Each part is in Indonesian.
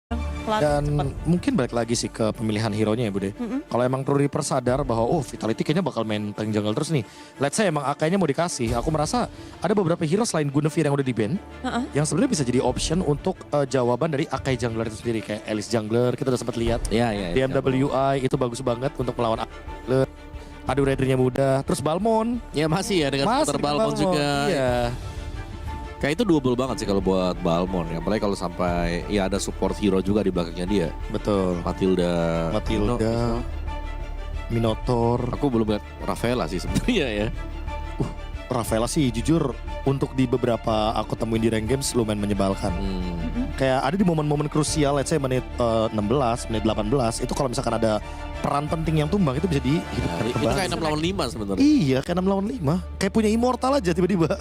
Dan cepet. mungkin balik lagi sih ke pemilihan hero-nya ya Bude. Kalau emang True Reaper sadar bahwa Vitality kayaknya bakal main tank jungle terus nih. Let's say emang AK-nya mau dikasih, aku merasa ada beberapa hero selain Guinevere yang udah di-ban. Yang sebenarnya bisa jadi option untuk jawaban dari AK jungler itu sendiri. Kayak Alice Jungler, kita udah sempat lihat. Iya. Di MWI itu bagus banget untuk melawan jungler. Adu Raidernya mudah, terus Balmond. Ya masih ya dengan Masih Super Balmond juga. Iya. Kayak itu double banget sih kalau buat Balmond ya. Apalagi kalau sampai ya ada support hero juga di belakangnya dia. Betul. Matilda. Minotaur. Aku belum lihat Rafaela sih sebenarnya ya. Rafaela sih jujur untuk di beberapa aku temuin di rank games lumayan menyebalkan. Kayak ada di momen-momen krusial, let's say menit 16, menit 18, itu kalau misalkan ada peran penting yang tumbang itu bisa dihidupkan Itu kembali. kayak 6 lawan 5 sebenarnya. Iya, kayak 6 lawan 5. Kayak punya immortal aja tiba-tiba.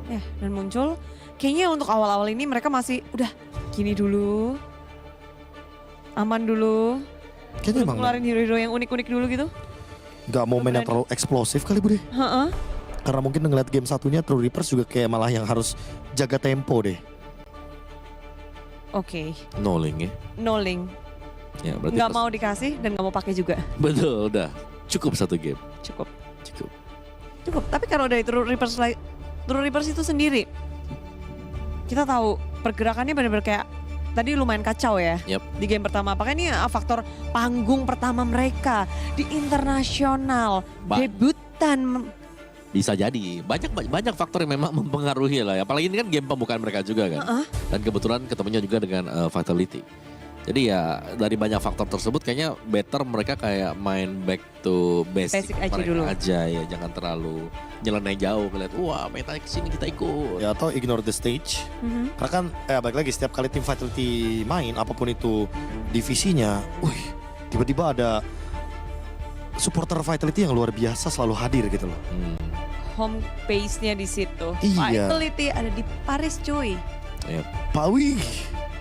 Ya, dan muncul. Kayaknya untuk awal-awal ini mereka masih udah gini dulu. Aman dulu. Kayaknya Belum emang ngeluarin hero-hero yang unik-unik dulu gitu. gak momen yang terlalu eksplosif kali Bude. Heeh. Karena mungkin ngeliat game satunya True Reapers juga kayak malah yang harus jaga tempo deh. Oke. Noling ya. No link. Ya berarti Nggak mau dikasih dan nggak mau pakai juga. Betul, udah. Cukup satu game. Cukup. Cukup. Cukup. Tapi kalau dari True Reapers itu sendiri, kita tahu pergerakannya benar-benar kayak tadi lumayan kacau ya. Yap. Di game pertama. Apakah ini faktor panggung pertama mereka di internasional, debutan. Bisa jadi. Banyak faktor yang memang mempengaruhi lah ya. Apalagi ini kan game pembukaan mereka juga kan. Dan kebetulan ketemunya juga dengan Vitality. Jadi ya dari banyak faktor tersebut kayaknya better mereka kayak main back to basic Basic aja mereka dulu. aja ya. Jangan terlalu nyeleneh jauh ngeliat wah meta kesini kita ikut. Ya atau ignore the stage. Karena kan balik lagi setiap kali tim Vitality main apapun itu divisinya, tiba-tiba ada supporter Vitality yang luar biasa selalu hadir gitu loh. Home base-nya di situ. Iya. Vitality ada di Paris cuy. Pawi.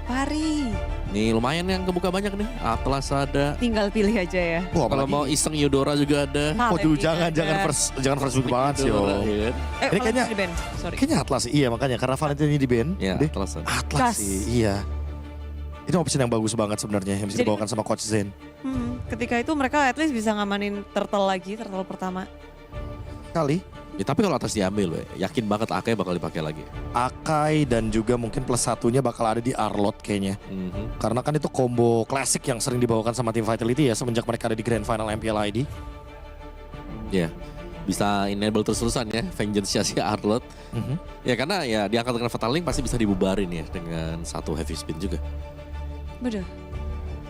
Paris. Nih lumayan yang kebuka banyak nih. Atlas ada. Tinggal pilih aja ya. Wah, Kalau mau iseng Eudora juga ada. Waduh, Talent jangan first pick banget sih. Eudora, ya kan? Ini kayaknya- di band. Sorry. Kayaknya Atlas sih, iya makanya karena Valentine ini di band. Ya deh. Atlas ada. Atlas Gas. sih, iya. Itu opsi yang bagus banget sebenarnya yang bisa Jadi- dibawakan sama Coach Zen. Ketika itu mereka at least bisa ngamanin turtle lagi, turtle pertama. Kali Ya, tapi kalau atas diambil, yakin banget Akai bakal dipakai lagi. Akai dan juga mungkin plus satunya bakal ada di Arlot kayaknya. Karena kan itu combo klasik yang sering dibawakan sama tim Vitality ya semenjak mereka ada di Grand Final MPL ID. Ya, bisa enable terus-terusan ya, vengeance-nya si Arlot. Ya karena ya diangkat dengan Fatal Link pasti bisa dibubarin ya dengan satu heavy spin juga. Bener.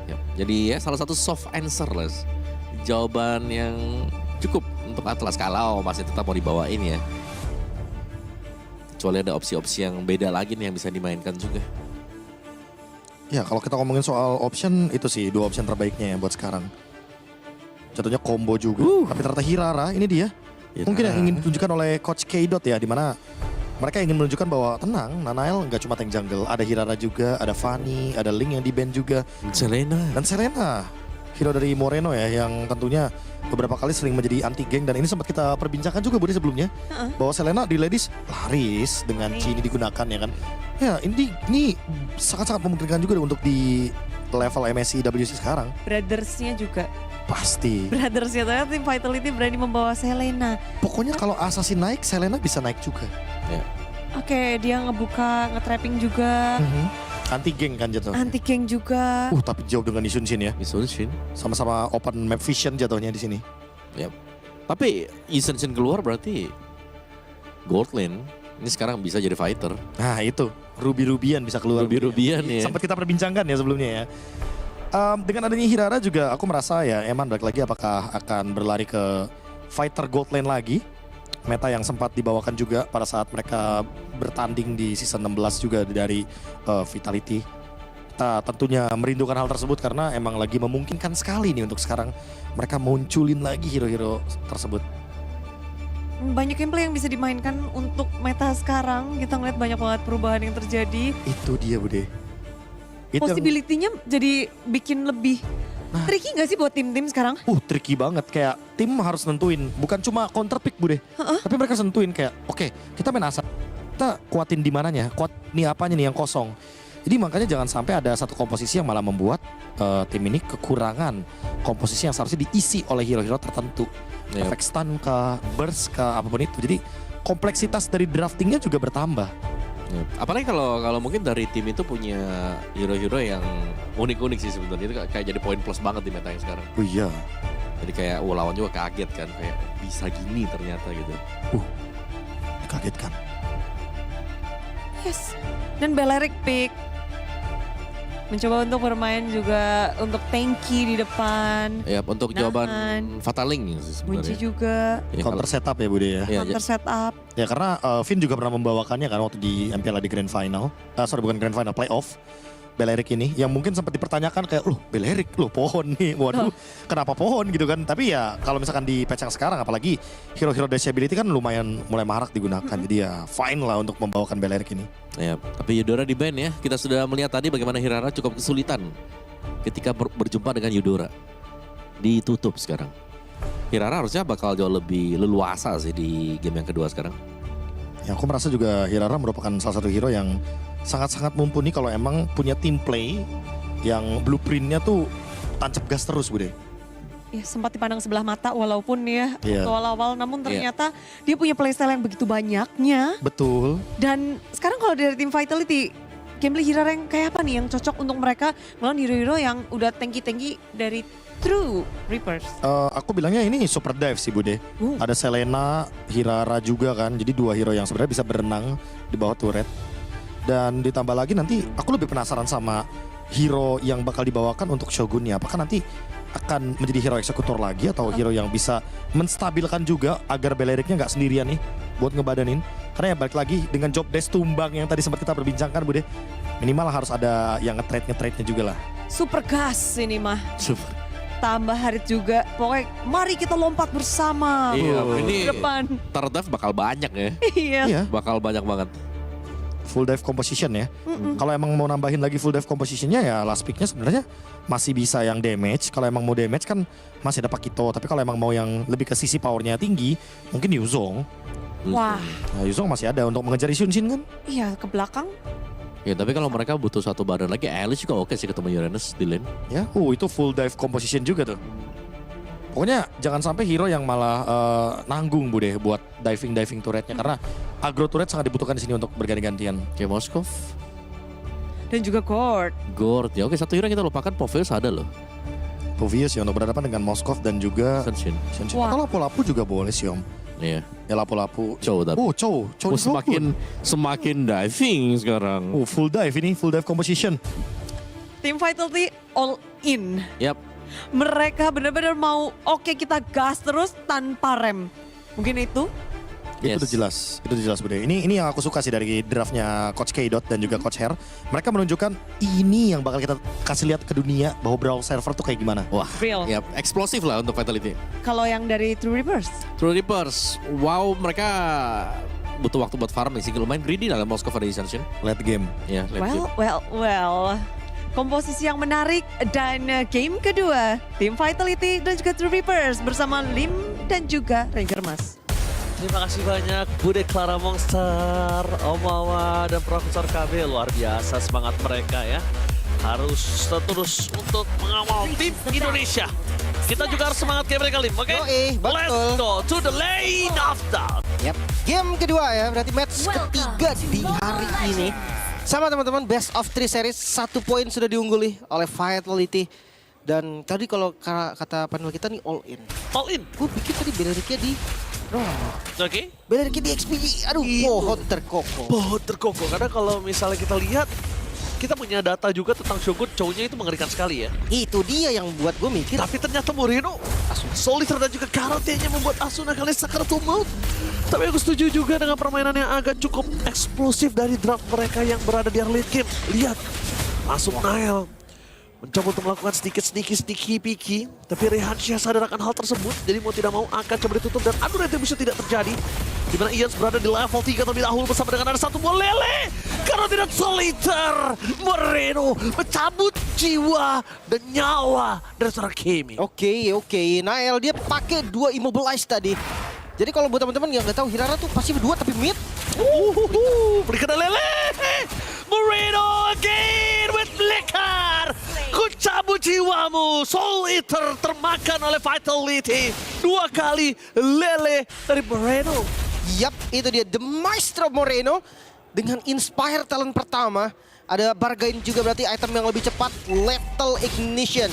Ya, jadi ya salah satu soft answer lah. Jawaban yang cukup untuk Atlas kalau masih tetap mau dibawain ya. Kecuali ada opsi-opsi yang beda lagi nih yang bisa dimainkan juga. Ya kalau kita ngomongin soal option itu sih dua option terbaiknya ya buat sekarang. Jatuhnya combo juga. Tapi ternyata Hirara ini dia. Mungkin yang ingin ditunjukkan oleh Coach K. Ya di mana mereka ingin menunjukkan bahwa tenang, Nanael nggak cuma tank jungle, ada Hirara juga, ada Fanny, ada Link yang di ban juga, dan Selena, hero dari Moreno ya yang tentunya beberapa kali sering menjadi anti geng dan ini sempat kita perbincangkan juga Budi sebelumnya bahwa Selena di ladies laris dengan Cini digunakan ya kan. Ya ini sangat-sangat memungkinkan juga untuk di level MSI WC sekarang. Brothersnya juga. Pasti. Brothersnya ternyata tim Vitality berani membawa Selena. Pokoknya kalau Assassin naik, Selena bisa naik juga. Oke, dia ngebuka, nge-trapping juga. Anti geng kan jatuh. Anti geng juga. Tapi jauh dengan Isun Shin ya. Isun Shin. Sama-sama open map vision jatuhnya di sini. Tapi Isun Shin keluar berarti gold lane ini sekarang bisa jadi fighter. Nah itu, Ruby-Rubian bisa keluar. Ruby-Rubian ya. Sempat kita perbincangkan ya sebelumnya ya. Dengan adanya Hirara juga aku merasa ya Eman balik lagi apakah akan berlari ke fighter gold lane lagi. Meta yang sempat dibawakan juga pada saat mereka bertanding di season 16 juga dari Vitality. Kita tentunya merindukan hal tersebut karena emang lagi memungkinkan sekali nih untuk sekarang mereka munculin lagi hero-hero tersebut. Banyak gameplay yang bisa dimainkan untuk meta sekarang. Kita ngeliat banyak banget perubahan yang terjadi. Itu dia Bude. Itu yang- Possibility-nya jadi bikin lebih tricky gak sih buat tim-tim sekarang? tricky banget. Kayak tim harus nentuin. Bukan cuma counter pick Bude. Tapi mereka nentuin kayak oke, kita main asal. Kita kuatin di mananya. Kuat nih apanya nih yang kosong. Jadi makanya jangan sampai ada satu komposisi yang malah membuat tim ini kekurangan komposisi yang seharusnya diisi oleh hero-hero tertentu. Yep. Efek stun ke burst ke apapun itu. Jadi kompleksitas dari draftingnya juga bertambah. Apalagi kalau mungkin dari tim itu punya hero-hero yang unik-unik sih sebenarnya, itu kayak jadi poin plus banget di meta yang sekarang. Oh iya. Jadi kayak lawan juga kaget kan, kayak bisa gini ternyata gitu. Kagetkan. Yes. Dan Balearic pick. Mencoba untuk bermain juga untuk tanky di depan. Ya untuk Nahan. jawaban Fataling sih Bunci sebenarnya. juga. Ya, Counter setup ya Bude ya. Iya, Counter setup. Ya karena Finn juga pernah membawakannya kan waktu di MPL di Grand Final. Sorry bukan Grand Final, Playoff. Balearic ini yang mungkin sempat dipertanyakan kayak loh Balearic loh pohon nih, waduh kenapa pohon gitu kan. Tapi ya kalau misalkan di patch yang sekarang apalagi hero-hero disability kan lumayan mulai marak digunakan. Jadi ya fine lah untuk membawakan Balearic ini. Ya, tapi Eudora di ban ya. Kita sudah melihat tadi bagaimana Hirara cukup kesulitan ketika berjumpa dengan Eudora. Ditutup sekarang. Hirara harusnya bakal jauh lebih leluasa sih di game yang kedua sekarang. Ya aku merasa juga Hirara merupakan salah satu hero yang sangat-sangat mumpuni kalau emang punya team play yang blueprintnya tuh tancap gas terus Bude. Ya sempat dipandang sebelah mata walaupun ya Iya. awal-awal. Namun ternyata dia punya playstyle yang begitu banyaknya. Betul. Dan sekarang kalau dari tim Vitality, gameplay Hirara yang kayak apa nih yang cocok untuk mereka melawan hero-hero yang udah tanky-tanky dari True Reapers? Aku bilangnya ini super dive sih Bude. Ada Selena, Hirara juga kan. Jadi dua hero yang sebenarnya bisa berenang di bawah turret. Dan ditambah lagi nanti aku lebih penasaran sama hero yang bakal dibawakan untuk Shogunnya. Apakah nanti akan menjadi hero eksekutor lagi atau hero yang bisa menstabilkan juga agar Balericnya nggak sendirian nih buat ngebadanin. Karena ya balik lagi dengan job desk tumbang yang tadi sempat kita perbincangkan Bude. Minimal harus ada yang nge-trade-nya juga lah. Super gas ini mah. Super. Tambah Harit juga. Pokoknya mari kita lompat bersama. Iya, ini Ke depan. Terdaf bakal banyak ya. Iya. Iya. Bakal banyak banget. Full dive composition ya. Kalau emang mau nambahin lagi full dive compositionnya ya last picknya sebenarnya masih bisa yang damage. Kalau emang mau damage kan masih ada Pakito. Tapi kalau emang mau yang lebih ke sisi powernya tinggi mungkin Yuzong. Wah. Nah, Yuzong masih ada untuk mengejar Isunshin kan. Iya ke belakang. Ya tapi kalau mereka butuh satu badan lagi, Alice juga oke sih ketemu Uranus di lane. Ya, itu full dive composition juga tuh. Pokoknya jangan sampai hero yang malah nanggung Bude buat diving turretnya karena agro turret sangat dibutuhkan di sini untuk berganti-gantian. Kayak Moskov, Dan juga Gord. Gord. Ya oke, satu hero yang kita lupakan, Poveus ada loh. Povius ya untuk berhadapan dengan Moskov dan juga Senshin. Senshin. Wah. Atau lapu-lapu juga boleh sih Om. Iya. Ya lapu-lapu. Chow tapi. Chow Semakin diving sekarang. full dive ini, full dive composition. Tim Vitality all in. Yap. Mereka benar-benar mau oke kita gas terus tanpa rem. Mungkin itu. Itu Yes. udah jelas Bude. Ini yang aku suka sih dari draftnya Coach K. dan juga Coach Hair. Mereka menunjukkan ini yang bakal kita kasih lihat ke dunia bahwa Brawl server tuh kayak gimana. Wah. Real. Yap, eksplosif lah untuk Vitality. Kalau yang dari True Reapers. True Reapers, wow mereka butuh waktu buat farming sih. Lumayan greedy dalam Moskov ada Senshin. Late game. Ya, Well. Komposisi yang menarik dan game kedua. Tim Vitality dan juga True Reapers bersama Lim dan juga Ranger Mas. Terima kasih banyak Bude Clara Monster, Om Wawa, dan Profesor KB. Luar biasa semangat mereka ya. Harus terus untuk mengawal tim Indonesia. Kita juga harus semangat kayak mereka, Lim. Oke? Yoi, betul. Let's go to the lane of dawn. Yap, game kedua ya, berarti match ketiga di hari ini. Sama teman-teman, best of 3 series, 1 poin sudah diungguli oleh Vitality. Dan tadi kalau kata panel kita nih all in. All in. Gue pikir tadi Belericnya di Oke. Belericnya di XPG, aduh Itu. pohon terkokoh. Pohon terkokoh. Karena kalau misalnya kita lihat, kita punya data juga tentang Shogun, cowoknya itu mengerikan sekali ya. Itu dia yang buat gue mikir. Tapi ternyata Moreno, Solitaire dan juga Karate-nya membuat Asuna kalian Sakaratul Maut. Tapi aku setuju juga dengan permainan yang agak cukup eksplosif dari draft mereka yang berada di early game. Lihat, langsung Nael mencoba untuk melakukan sedikit sneaky picky. Tapi Rehansyah sadar akan hal tersebut, jadi mau tidak mau akan coba ditutup dan adu retribution tidak terjadi. Dimana Ians berada di level 3 terlebih dahulu bersama dengan ada satu buah lele. Karena tidak Solitaire, Moreno mencabut jiwa dan nyawa dari seorang Kimi. Oke. Nael dia pakai 2 immobilize tadi. Jadi kalau buat teman-teman yang nggak tahu Hirara tuh pasti berdua tapi mid. Berikan lele. Moreno again with Flicker. Ku cabut jiwamu. Soul Eater termakan oleh Vitality. 2 kali lele dari Moreno. Yap, itu dia The Maestro Moreno dengan Inspire talent pertama. Ada bargain juga berarti item yang lebih cepat, Lethal Ignition.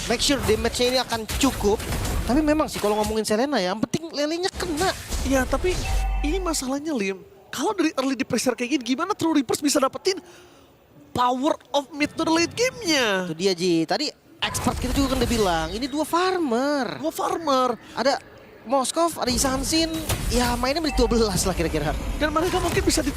Make sure damage-nya ini akan cukup. Tapi memang sih kalau ngomongin Selena ya, yang penting lelenya kena. Ya tapi ini masalahnya Lim. Kalau dari early di pressure kayak gini, gimana True Reapers bisa dapetin power of mid to the late game-nya? Itu dia Ji, tadi expert kita juga kan udah bilang, ini 2 farmer. Mau farmer. Ada Moskov, ada Isansin, ya mainnya menit 12 lah kira-kira. Dan mereka mungkin bisa di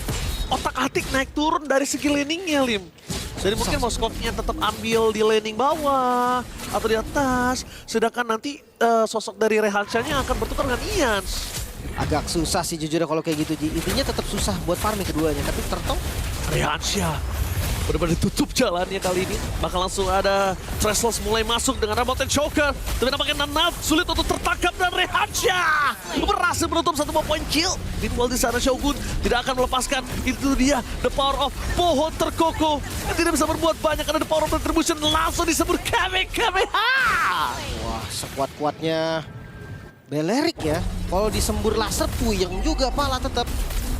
otak-atik naik turun dari segi laningnya Lim. Jadi mungkin Moskovnya tetap ambil di laning bawah atau di atas. Sedangkan nanti sosok dari Rehansyanya akan bertukar dengan Ians. Agak susah sih jujur kalau kayak gitu Ji. Intinya tetap susah buat farming keduanya. Tapi Turtle Rehansya benar-benar ditutup jalannya kali ini. Bakal langsung ada Treslos mulai masuk dengan Mountain Choker. Tapi nampaknya Nanaf sulit untuk tertangkap dan Rehansya berhasil menutup 1 point kill. Meanwhile di sana Shogun tidak akan melepaskan. Itu dia the power of pohon terkokoh yang tidak bisa berbuat banyak karena the power of retribution langsung disebut Kamehameha. wah sekuat-kuatnya Belerik ya. Kalau disembur laser puyeng juga pala tetap.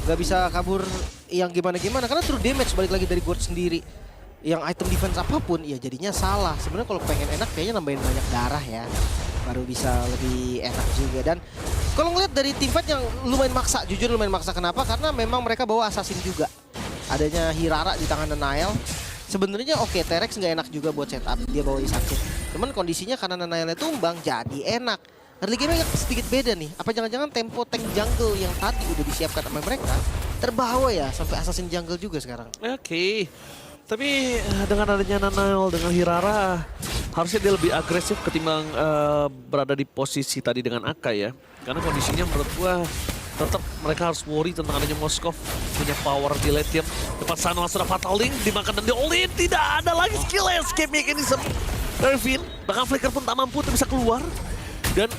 Gak bisa kabur yang gimana-gimana. Karena true damage balik lagi dari Gord sendiri. Yang item defense apapun ya jadinya salah. Sebenarnya kalau pengen enak kayaknya nambahin banyak darah ya. Baru bisa lebih enak juga. Dan kalau ngeliat dari team fight yang lumayan maksa. Jujur lumayan maksa. Kenapa? Karena memang mereka bawa assassin juga. Adanya Hirara di tangan Nile. Sebenarnya oke, T-Rex nggak enak juga buat setup. Dia bawa Isakin. Cuman kondisinya karena Nile tumbang jadi enak. Early game-nya sedikit beda nih. Apa jangan-jangan tempo tank jungle yang tadi udah disiapkan sama mereka terbawa ya sampai assassin jungle juga sekarang. Oke. Tapi dengan adanya Nanail dengan Hirara harusnya dia lebih agresif ketimbang berada di posisi tadi dengan Akai ya. Karena kondisinya menurut gua tetap mereka harus worry tentang adanya Moskov punya power di late game. Depan sana langsung ada Fatal Link dimakan dan di-all-in. Tidak ada lagi skill escape mechanism dari Finn. Bahkan Flicker pun tak mampu untuk bisa keluar. Dan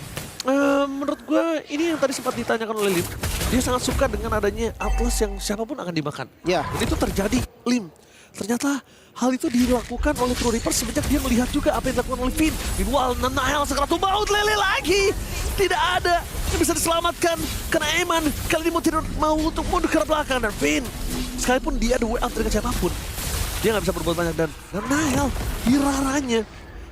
menurut gue ini yang tadi sempat ditanyakan oleh Lim. Dia sangat suka dengan adanya Atlas yang siapapun akan dimakan. Ya. Dan itu terjadi Lim. Ternyata hal itu dilakukan oleh True Reapers semenjak dia melihat juga apa yang dilakukan oleh Finn. Meanwhile Nanael sekarang tuh maut lele lagi. Tidak ada yang bisa diselamatkan. Karena Eman kali ini mau untuk mundur ke belakang. Dan Finn sekalipun dia duel out dengan siapapun, dia nggak bisa berbuat banyak. Dan Nanael Hiraranya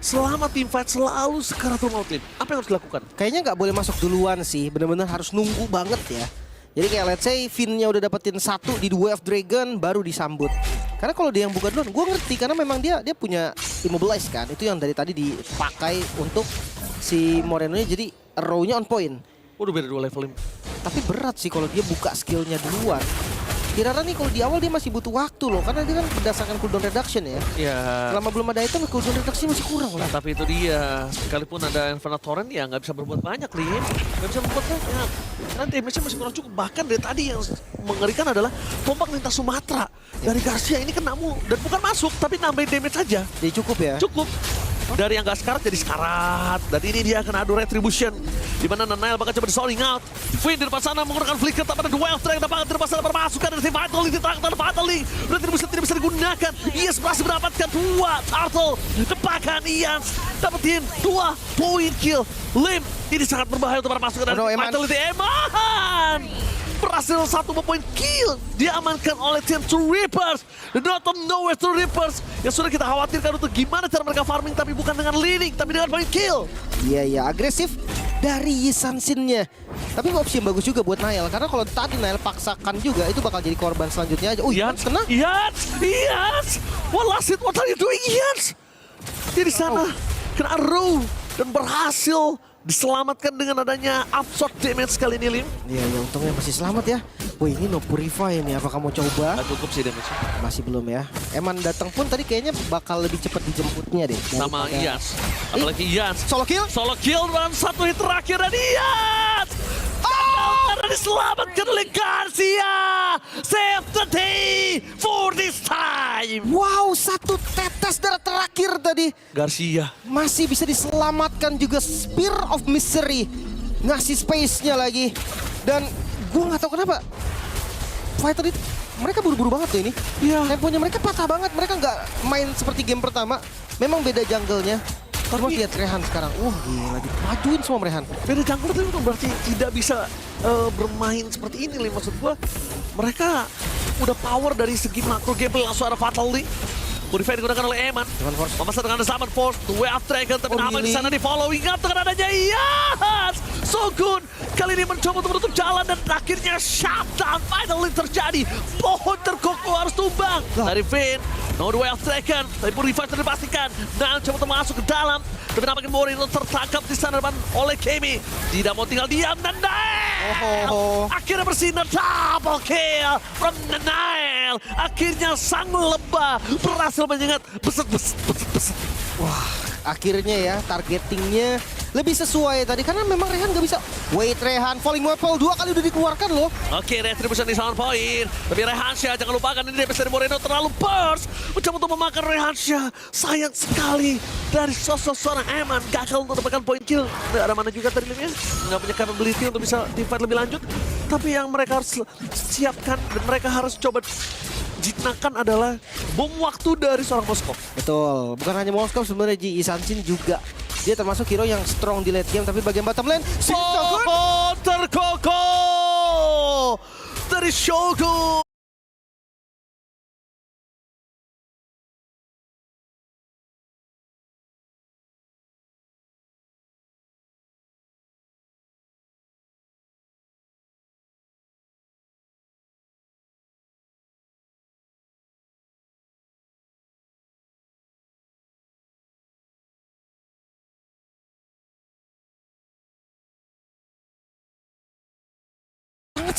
selama team fight selalu sekaratul maut Lim. Apa yang harus dilakukan? Kayaknya nggak boleh masuk duluan sih. Bener-bener harus nunggu banget ya. Jadi kayak let's say Finn-nya udah dapetin 1 di The Way of Dragon baru disambut. Karena kalau dia yang buka duluan, gue ngerti karena memang dia punya immobilize kan. Itu yang dari tadi dipakai untuk si Moreno-nya jadi row-nya on point. Udah beda 2 level Lim. Tapi berat sih kalau dia buka skillnya duluan. Hirara nih kalau di awal dia masih butuh waktu loh. Karena dia kan berdasarkan cooldown reduction ya. Ya. Selama belum ada item cooldown reduction masih kurang lah. Tapi itu dia, sekalipun ada Inferno Torrent ya nggak bisa berbuat banyak Lim. Nggak bisa berbuat banyak. Karena damage-nya masih kurang cukup. Bahkan dari tadi yang mengerikan adalah tombak lintas Sumatera. Dari Garcia ini kenamu dan bukan masuk tapi nambahin damage saja. Jadi cukup ya. Cukup. Dari yang gak sekarat jadi sekarat. Dan ini dia akan adu retribution. Dimana Nanail bakal coba di-soling out. Finn di depan sana menggunakan flicker. Tak pada duel strike. Dapat di depan sana bermasukan dari si Vital Link. Ditangkap Vital Link. Retribution tidak bisa digunakan. Ians berhasil mendapatkan 2 turtle. Depakan Ians. Dapetin 2 point kill. Lim. Ini sangat berbahaya untuk para pasukan dari Vital Link. Eman berhasil 1 point kill diamankan oleh tim True Reapers. The Not of Nowhere True Reapers yang sudah kita khawatirkan untuk gimana cara mereka farming tapi bukan dengan leading tapi dengan point kill. Iya agresif dari Yisansin-nya. Tapi opsi yang bagus juga buat Nail karena kalau tadi Nail paksakan juga itu bakal jadi korban selanjutnya aja. Oh Ians kena. Ians. What last it? What are you doing Ians? Dia di sana kena arrow dan berhasil diselamatkan dengan adanya absorb damage kali ini Lim. Iya untungnya masih selamat ya. Wih ini no purify nih, apakah mau coba? Gak cukup sih damage. Masih belum ya. Eman datang pun tadi kayaknya bakal lebih cepat dijemputnya deh. Sama Ians. Apalagi Ians. Solo kill? Solo kill dan 1 hit terakhir dan Ians. Karena diselamatkan oleh Garcia. Save the day for this time. Wow 1 tetes darah terakhir tadi. Garcia. Masih bisa diselamatkan juga Spear of Misery. Ngasih space-nya lagi. Dan gue gak tahu kenapa Vital itu mereka buru-buru banget tuh ini. Iya. Temponya mereka patah banget. Mereka nggak main seperti game pertama. Memang beda jungle-nya. Cuma lihat Rehan sekarang. Wah gila, dimajuin semua Rehan. Beda jungler tapi bukan berarti tidak bisa bermain seperti ini, Lim. Maksud gua mereka udah power dari segi makro gameplay, langsung ada Fatality. Modify digunakan oleh Eman. Memasang dengan Summon Force, The Way of Dragon, tapi nama di sana di following up dengan adanya Yas. Sogun kali ini mencoba untuk menutup jalan dan akhirnya shutdown finally terjadi. Pohon terkokoh harus tumbang dari Vayne. No The Way of Dragon, tapi pun revive sudah dipastikan. Dan coba untuk masuk ke dalam, tapi nampaknya Moreno tertangkap di sana depan oleh Kemi. Tidak mau tinggal diam dan Nail. Akhirnya bersinar double kill from Nail. Akhirnya sang lebah berhasil menyengat beset. Wah, akhirnya ya targetingnya lebih sesuai tadi karena memang Rehan nggak bisa. Wait Rehan, falling weapon 2 kali udah dikeluarkan loh. Oke, retribution di sound point. Tapi Rehansha jangan lupakan ini damage dari Moreno terlalu burst. Mencoba untuk memakan Rehansha. Sayang sekali dari sosok seorang Eman gagal untuk mendapatkan point kill. Nggak ada mana juga tadi Limnya. Nggak punya capability untuk bisa di-fight lebih lanjut. Tapi yang mereka harus siapkan dan mereka harus coba jinakan adalah bom waktu dari seorang Moskov. Betul, bukan hanya Moskov sebenarnya Ji Isanchin juga. Dia termasuk hero yang strong di late game, tapi bagian bottom lane Shogun terkokoh dari Shogun.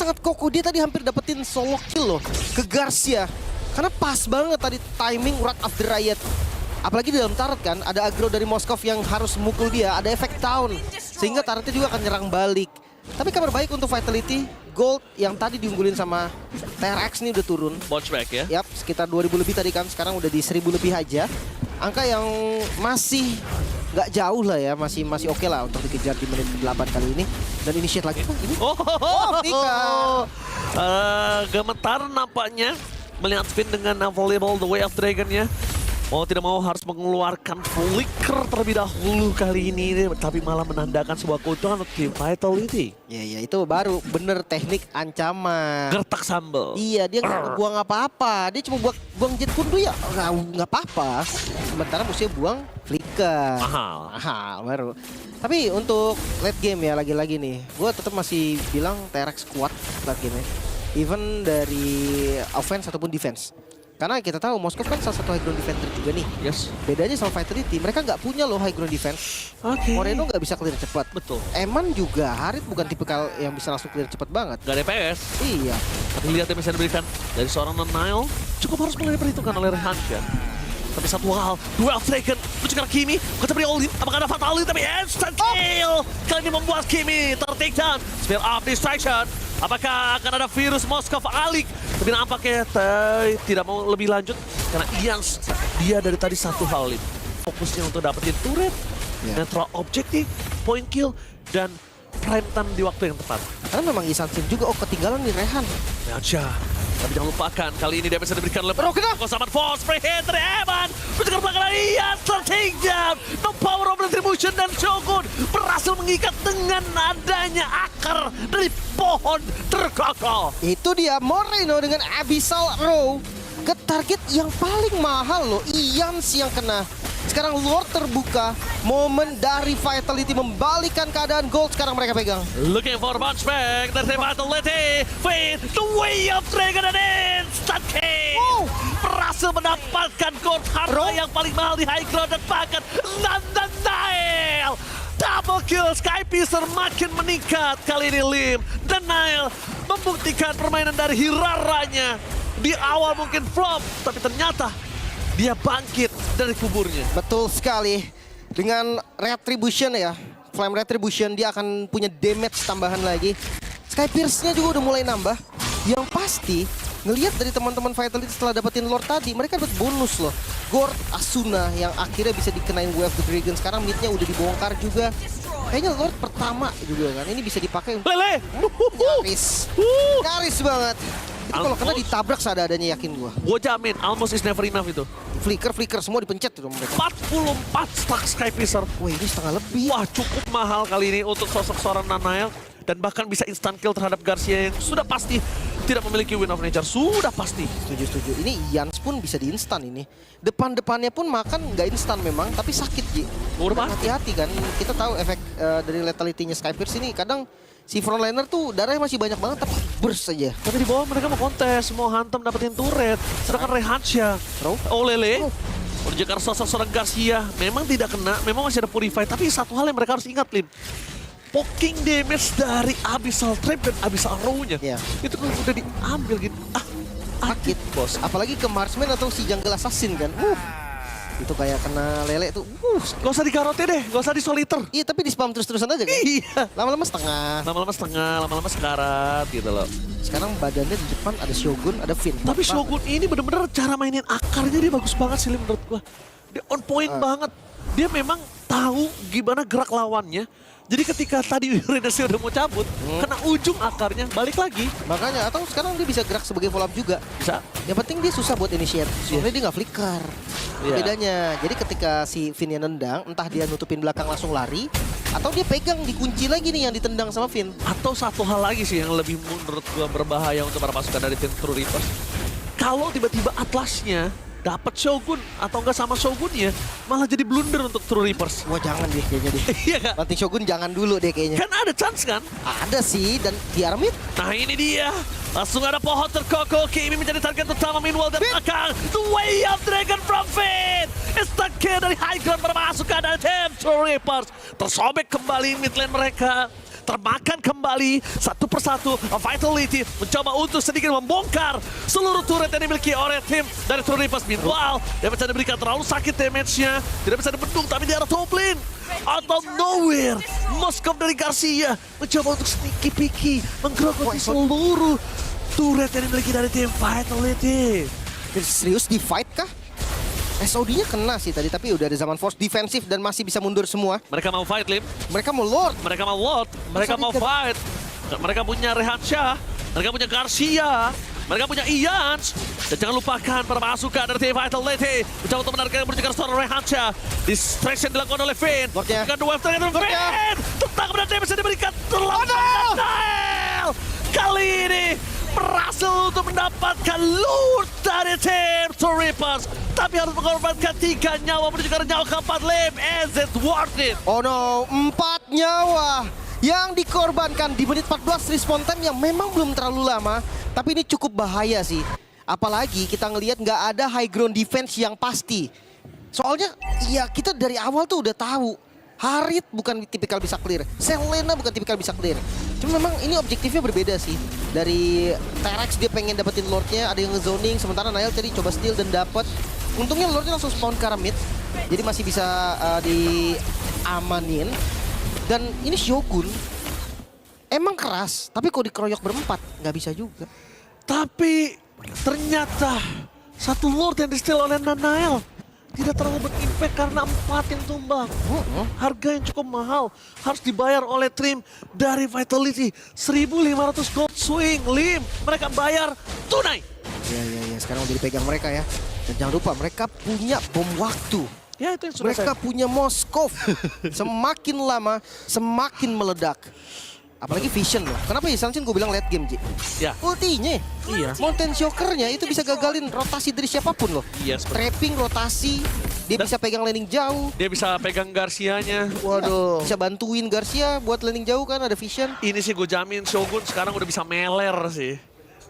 sangat kokoh. Dia tadi hampir dapetin solo kill loh ke Garcia. Karena pas banget tadi timing Wrath of the Riot. Apalagi di dalam turret kan, ada aggro dari Moskov yang harus mukul dia, ada efek town. Sehingga turretnya juga akan nyerang balik. Tapi kabar baik untuk Vitality, Gold yang tadi diunggulin sama TRX ini udah turun. Bounce back ya? Yap, sekitar 2000 lebih tadi kan, sekarang udah di 1000 lebih aja. Angka yang masih nggak jauh lah ya, masih oke lah untuk dikejar di menit ke-8 kali ini. Dan initiate lagi. Ini. Nika. Gemetar nampaknya melihat Finn dengan available The Way of Dragon-nya. Mau tidak mau harus mengeluarkan flicker terlebih dahulu kali ini, tapi malah menandakan sebuah keuntungan untuk tim Vitality. Ya itu baru bener teknik ancaman. Gertak sambal. Iya, dia nggak buang apa-apa. Dia cuma buang jet kundu ya nggak apa-apa. Sementara musuhnya buang flicker. Mahal baru. Tapi untuk late game ya lagi-lagi nih, gue tetap masih bilang TRX kuat late game-nya. Even dari offense ataupun defense. Karena kita tahu Moskov kan salah satu high ground defender juga nih. Yes. Bedanya sama Vitality, mereka nggak punya loh high ground defense. Moreno nggak bisa clear cepat. Betul. Eman juga, Harit bukan tipikal yang bisa langsung clear cepat banget. Gak ada PS. Iya. Tapi lihat yang bisa diberikan dari seorang Nile cukup harus mulai diperhitungkan oleh Rehansha. Tapi satu hal, Duel Dragon mencegah Kimi, ketemu Olin, apakah ada fatality tapi instant kill. Kali ini membuat Kimi ter-take down. Spell of distraction. Apakah akan ada virus Moskov Alik? Tapi nampaknya tidak mau lebih lanjut karena Ians dia dari tadi satu hal ini. Fokusnya untuk dapetin turret, netral objective, point kill, dan prime time di waktu yang tepat. Karena memang Isanchin juga, ketinggalan nih Rehan. Rehansha. Tapi jangan lupakan, kali ini dia bisa diberikan oleh Summon Force, free hit dari Eman. Mencegah belakang dari Ian, take down. No power of retribution dan Shogun berhasil mengikat dengan adanya akar dari pohon terkokoh. Itu dia Moreno dengan Abyssal Row ke target yang paling mahal loh. Ians yang kena. Sekarang Lord terbuka, momen dari Vitality membalikkan keadaan Gold sekarang mereka pegang. Looking for bounce back dari Vitality. Fade, The Way of Dragon dan instant kill. Berhasil mendapatkan Gold harta yang paling mahal di high ground dan bahkan Nile. Double kill, Skypiercer makin meningkat kali ini Lim. Dan Nile membuktikan permainan dari Hiraranya. Di awal mungkin flop, tapi ternyata dia bangkit dari kuburnya. Betul sekali. Dengan Retribution ya, Flame Retribution, dia akan punya damage tambahan lagi. Skypierce-nya juga udah mulai nambah. Yang pasti, ngelihat dari teman-teman Vitality setelah dapetin Lord tadi, mereka dapat bonus loh. Gord Asuna yang akhirnya bisa dikenain Wave of the Dragon. Sekarang mid-nya udah dibongkar juga. Kayaknya Lord pertama juga kan, ini bisa dipakai untuk Lele! nyaris banget. Itu kalau kena ditabrak seadanya yakin gua. Gue jamin, almost is never enough itu. Flicker semua dipencet tuh mereka. 44 stack Skyfisher. Wah ini setengah lebih. Wah, cukup mahal kali ini untuk sosok seorang Nanael. Dan bahkan bisa instant kill terhadap Garcia yang sudah pasti tidak memiliki Wind of Nature. Sudah pasti. Setuju. Ini Yans pun bisa di instan ini. Depan-depannya pun makan nggak instan memang, tapi sakit Ji. Udah Hati-hati kan. Kita tahu efek dari lethality-nya Skyfierce ini kadang si frontliner tuh darahnya masih banyak banget tapi burst aja. Tapi di bawah mereka mau kontes, mau hantam dapetin turret. Sedangkan Rehansha, oh lele, menjaga sosok seorang Garcia. Memang tidak kena, memang masih ada Purify. Tapi satu hal yang mereka harus ingat, Lim. Poking damage dari Abyssal Trap dan Abyssal Row-nya. Iya. Itu kan udah diambil gitu. Sakit bos. Apalagi ke Marksman atau si Jungle Assassin kan. Itu kayak kena lele tuh. Gak usah digarote deh, gak usah di soliter. Iya tapi di spam terus-terusan aja kan. Iya. Lama-lama setengah. Lama-lama setengah, lama-lama sekarat gitu loh. Sekarang badannya di depan ada Shogun, ada Finn. Tapi Shogun ini bener-bener cara mainin akarnya dia bagus banget sih Lim, menurut gua. Dia on point banget. Dia memang tahu gimana gerak lawannya. Jadi ketika tadi Renesio udah mau cabut, kena ujung akarnya, balik lagi. Makanya, atau sekarang dia bisa gerak sebagai follow up juga. Bisa. Yang penting dia susah buat initiate. Soalnya dia nggak flicker. Iya. Bedanya, jadi ketika si Finn yang nendang, entah dia nutupin belakang langsung lari, atau dia pegang dikunci lagi nih yang ditendang sama Finn. Atau satu hal lagi sih yang lebih menurut gua berbahaya untuk para pasukan dari tim True Reapers. Kalau tiba-tiba Atlasnya dapat Shogun atau enggak sama Shogunnya, malah jadi blunder untuk True Reapers. Wah jangan deh kayaknya deh. Iya kan? Banting Shogun jangan dulu deh kayaknya. Kan ada chance kan? Ada sih, dan di arah mid. Nah ini dia. Langsung ada pohon terkokoh. Kimi menjadi target utama Meanwhile dari belakang. The Way of Dragon from Finn. Instant kill dari high ground bermasukkan dari tim True Reapers. Tersobek kembali mid lane mereka. Termakan kembali satu persatu. Vitality mencoba untuk sedikit membongkar seluruh turret yang dimiliki oleh tim dari True Reapers. Meanwhile, dia bisa diberikan terlalu sakit damage-nya. Tidak bisa dibendung, tapi di arah top lane. Out of nowhere, Moskov dari Garcia mencoba untuk sneaky picky, menggerogoti seluruh turret yang dimiliki dari tim Vitality. Serius di fight kah? SOD-nya kena sih tadi, tapi udah ada zaman force defensif dan masih bisa mundur semua. Mereka mau fight, Lim. Mereka mau Lord. Mereka mau Lord. Mereka mau fight. Mereka punya Rehansha. Mereka punya Garcia. Mereka punya Ians. Dan jangan lupakan para pasukan dari tim Vitality mencoba untuk menarikkan berjaga seorang Rehansha. Distraction dilakukan oleh Finn. Lordnya. Dengan dua ternyata Finn. Tentang kemudian dia bisa diberikan terlambat. Kali ini berhasil untuk mendapatkan loot dari tim True Reapers. Tapi harus mengorbankan 3 nyawa menuju ke nyawa keempat. Lim, is it worth it? Oh no, 4 nyawa yang dikorbankan di menit 14 respawn time yang memang belum terlalu lama. Tapi ini cukup bahaya sih. Apalagi kita ngelihat nggak ada high ground defense yang pasti. Soalnya ya kita dari awal tuh udah tahu. Harit bukan tipikal bisa clear. Selena bukan tipikal bisa clear. Cuma memang ini objektifnya berbeda sih. Dari Terex dia pengen dapetin Lordnya, ada yang ngezoning. Sementara Nail tadi coba steal dan dapet. Untungnya Lordnya langsung spawn ke arah mid. Jadi masih bisa diamanin. Dan ini Shogun emang keras, tapi kalau dikeroyok berempat nggak bisa juga. Tapi ternyata satu Lord yang di-steal oleh Nanael tidak terlalu berimpact karena 4 yang tumbang. Harga yang cukup mahal harus dibayar oleh tim dari Vitality. 1.500 gold swing, Lim. Mereka bayar tunai. Ya, sekarang udah dipegang mereka ya. Dan jangan lupa mereka punya bom waktu. Ya itu yang sudah Mereka punya Moskov. Semakin lama, semakin meledak. Apalagi Vision loh. Kenapa ya Sansin gue bilang late game, Ji? Ya. Ultinya. Iya. Mountain Shocker-nya itu bisa gagalin rotasi dari siapapun loh. Iya, seperti Trapping, rotasi. Dia bisa pegang landing jauh. dia bisa pegang Garcia-nya. Waduh. Bisa bantuin Garcia buat landing jauh kan, ada Vision. Ini sih gue jamin Shogun sekarang udah bisa meler sih.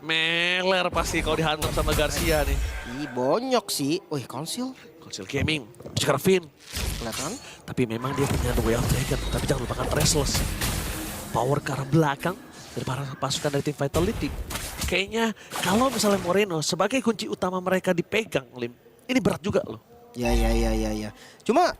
Meler pasti kalau dihantam sama Garcia nih. Ih, bonyok sih. Wih, Council. Council Gaming, Oscar Finn. Kelihatan. Tapi memang dia punya The Way of Dragon. Tapi jangan lupakan Restless. Power ke arah belakang dari para pasukan dari tim Vitality. Kayaknya kalau misalnya Moreno sebagai kunci utama mereka dipegang, Lim. Ini berat juga loh. Ya. Cuma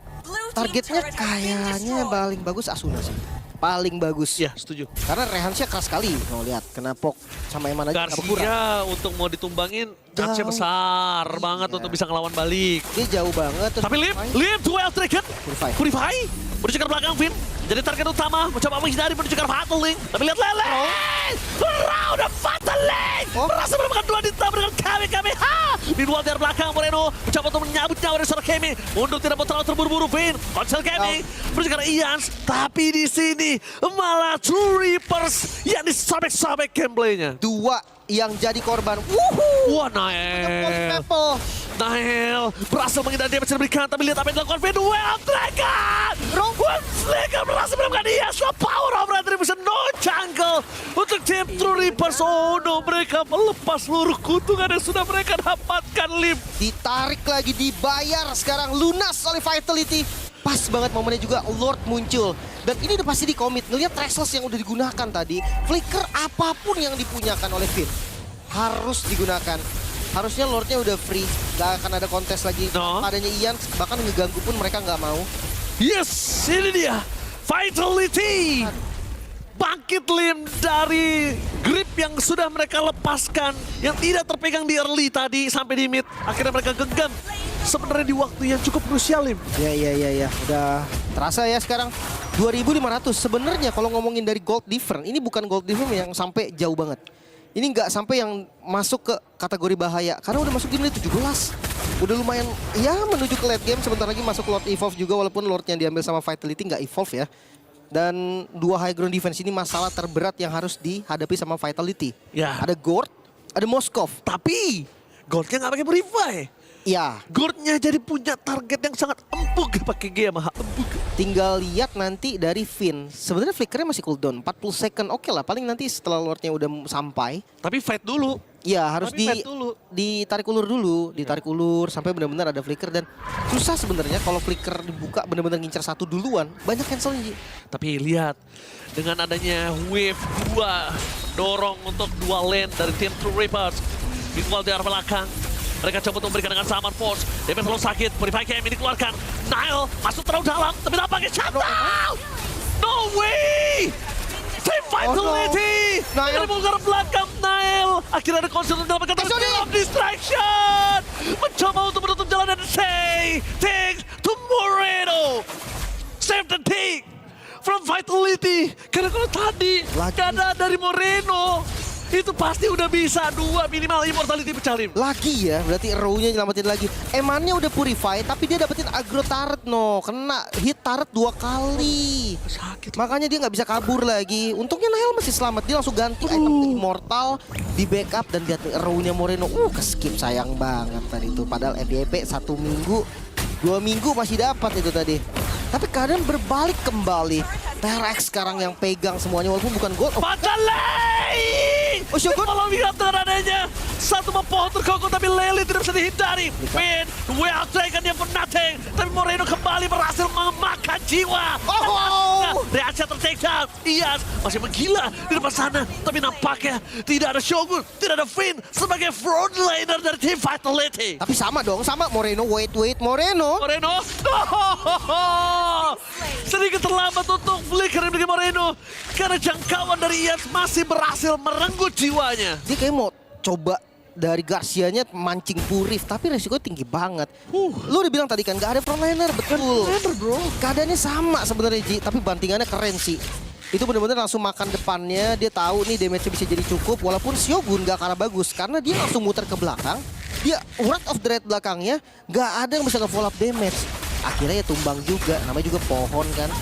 targetnya kayaknya paling bagus Asuna sih. Paling bagus. Ya, setuju. Karena Rehansha keras sekali. Mau lihat kena pok sama Eman aja nggak berkurang. Garcia untuk mau ditumbangin, chance-nya besar banget Iya. untuk bisa ngelawan balik. Dia jauh banget. Terus Tapi Lim, The Way of Dragon. Purify. Purify. Menuju ke belakang, Finn. Jadi target utama mencoba menghindari menuju ke arah Fatal Link. Tapi lihat Lele. Round of Fatal Link. Berhasil menemukan dua ditambah dengan Kami. Meanwhile dari belakang Moreno mencoba untuk menyambut nyawa dari seorang Kami. Mundur tidak mau terlalu terburu-buru Vin. Konsel Kami menuju ke arah Ians. Tapi di sini malah True Reapers yang disobek-sobek gameplaynya. Dua yang jadi korban. Wuhu. Wah, Nael berhasil menghindari damage yang diberikan, tapi lihat apa yang dilakukan Vin. Well, Dragon! Dragon berhasil menemukan dia. So power of Retribution, no jungle untuk tim True Reapers. Oh no, mereka melepas seluruh keuntungan yang sudah mereka dapatkan, Lim. Ditarik lagi, dibayar sekarang lunas oleh Vitality. Pas banget momennya juga Lord muncul. Dan ini udah pasti di-commit. Ngeliat Trestles yang udah digunakan tadi, flicker apapun yang dipunyakan oleh Vin harus digunakan. Harusnya Lordnya udah free, gak akan ada kontes lagi. Adanya Ian, bahkan ngeganggu pun mereka nggak mau. Yes, ini dia Vitality. Bangkit Lim dari grip yang sudah mereka lepaskan, yang tidak terpegang di early tadi sampai di mid. Akhirnya mereka genggam sebenarnya di waktu yang cukup krusial, Lim. Ya. Udah terasa ya sekarang 2.500. Sebenarnya kalau ngomongin dari gold difference, ini bukan gold difference yang sampai jauh banget. Ini nggak sampai yang masuk ke kategori bahaya. Karena udah masuk di menit 17. Udah lumayan ya menuju ke late game. Sebentar lagi masuk Lord Evolve juga. Walaupun Lordnya diambil sama Vitality nggak Evolve ya. Dan dua high ground defense ini masalah terberat yang harus dihadapi sama Vitality. Ya. Ada Gord, ada Moskov. Tapi Goldnya nggak pakai Purify. Ya, Gordnya jadi punya target yang sangat empuk pakai G sama empuk. tinggal lihat nanti dari Vin. Sebenarnya flickernya masih cooldown 40 second. Oke lah, paling nanti setelah Lordnya udah sampai. Tapi fight dulu. Ya harus Fight dulu. ditarik ulur dulu, ditarik ulur sampai benar-benar ada flicker. Dan susah sebenarnya kalau flicker dibuka benar-benar ngincer satu duluan. Banyak cancelnya. Tapi lihat, dengan adanya wave 2 dorong untuk dua lane dari tim True Reapers. Meanwhile di arah belakang, mereka coba untuk memberikan dengan Summer Force. DP terlalu sakit, Purify KM ini dikeluarkan. Nile masuk terlalu dalam, tapi tampaknya shutdown! No way! Team Vitality! Nile. Dari bongkar belakang Nile. Akhirnya ada konser untuk mendapatkan distraction. Mencoba untuk menutup jalan dan say thanks to Moreno. Save the day from Vitality. Karena kalau tadi keadaan dari Moreno, itu pasti udah bisa dua minimal Immortality pecah, Lim. Lagi ya, berarti Row-nya nyelamatin lagi. Emannya udah Purify, tapi dia dapetin aggro turret no. Kena hit turret 2 kali. Sakit. Makanya dia nggak bisa kabur lagi. Untungnya Nile masih selamat. Dia langsung ganti item ke Immortal, di backup dan lihat Row-nya Moreno. Keskip sayang banget tadi itu. Padahal FYP 1 minggu, 2 minggu masih dapat itu tadi. Tapi keadaan berbalik kembali. T-Rex sekarang yang pegang semuanya walaupun bukan gold. Patalay! Oh, Shogun. Kalau lihat dengan adanya satu pohon terkokoh tapi Lele tidak bisa dihindari. Win, well taken dia pun nothing. Tapi Moreno kembali berhasil memakan jiwa. Reaksi ter-take down. Ian masih menggila di depan sana. Tapi nampaknya tidak ada Shogun, tidak ada Finn sebagai frontliner dari tim Vitality. Tapi sama dong, sama Moreno. Wait, Moreno. Moreno, sedikit terlambat untuk flicker dari Moreno karena jangkauan dari Ian masih berhasil merenggut jiwanya. Dia kayak mau coba dari Garcia-nya mancing Purif, tapi resikonya tinggi banget. Lu udah bilang tadi kan gak ada frontliner, betul. Bro. Keadaannya sama sebenarnya Ji, tapi bantingannya keren sih. Itu benar-benar langsung makan depannya, dia tahu nih damage-nya bisa jadi cukup. Walaupun Shogun gak kalah bagus, karena dia langsung muter ke belakang. Dia Wrath of the Red belakangnya, gak ada yang bisa nge-follow up damage. Akhirnya ya tumbang juga, namanya juga pohon kan.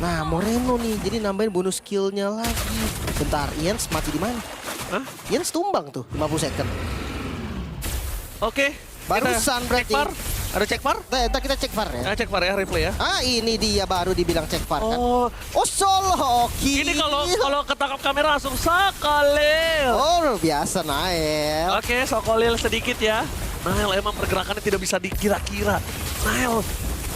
Nah Moreno nih, jadi nambahin bonus skillnya lagi. Bentar, Ians mati di mana? Hah? Ians tumbang tuh, 50 second. Oke, Barusan kita berarti. cek VAR. Ada cek VAR? Ntar kita cek VAR ya. Cek VAR ya, replay ya. Ini dia baru dibilang cek VAR kan. Oh Soloki. Ini kalau ketangkap kamera langsung Sokolil. Oh biasa Nael. Oke, Sokolil sedikit ya. Nael emang pergerakannya tidak bisa dikira-kira. Nael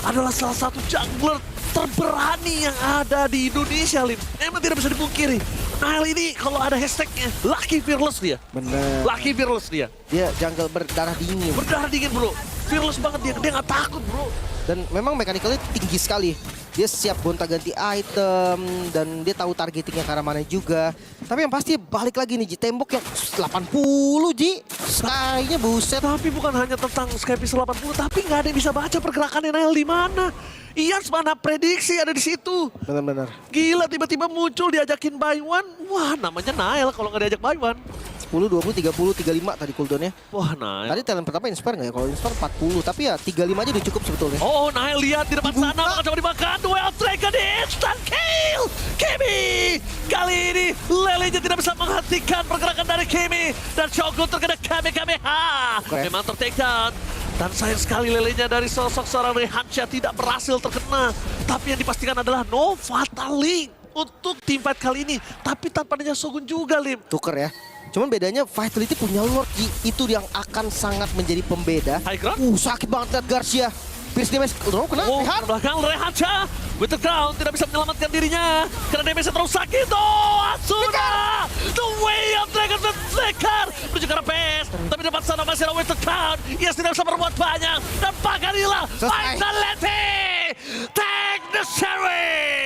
adalah salah satu jungler terberani yang ada di Indonesia, Lim. Emang tidak bisa dipungkiri. Nael ini kalau ada hashtagnya, Lucky Fearless dia. Bener. Lucky Fearless dia. Dia jungle berdarah dingin. Berdarah dingin, bro. Fearless banget dia nggak takut, bro. Dan memang mekanikalnya tinggi sekali. Dia siap gonta-ganti item dan dia tahu targetingnya ke arah mana juga. Tapi yang pasti balik lagi nih Ji, tembok yang 80 Ji. Sky-nya buset. Tapi bukan hanya tentang Skypiece 80, tapi nggak ada yang bisa baca pergerakannya Nael di mana. Ian mana prediksi ada di situ. Benar-benar. Gila tiba-tiba muncul diajakin buy one. Wah namanya Nael kalau nggak diajak buy one. 10, 20, 30, 35 tadi cooldownnya. Wah Nael. Tadi talent pertama Inspire nggak ya? Kalau Inspire 40, tapi ya 35 aja udah cukup sebetulnya. Oh Nael lihat di depan sana bakal coba dimakan. Duel Dragon di instant kill. Kimi. Kali ini Lelenya tidak bisa menghentikan pergerakan dari Kimi. Dan Shogun terkena Kamehameha. Oke. Memang ter-take down. Dan sayang sekali Lelenya dari sosok seorang Rehancha tidak berhasil terkena. Tapi yang dipastikan adalah no fatal link untuk team fight kali ini. Tapi tanpa adanya Shogun juga Lim. Tuker ya. Cuman bedanya Vitality punya Lord Yi, itu yang akan sangat menjadi pembeda. High ground. Sakit banget lihat Garcia. Pierce damage, udah kena. Oh, Lihat. ke belakang Rehancha. With the crown tidak bisa menyelamatkan dirinya. Karena damage terlalu sakit. Oh, Asuna. The way of Dragon Flicker. Menuju ke arah PS. Tapi di depan sana masih ada with the crown. Yes, tidak bisa berbuat banyak. Dan Paganila. Selesai. Vitality. Take the series.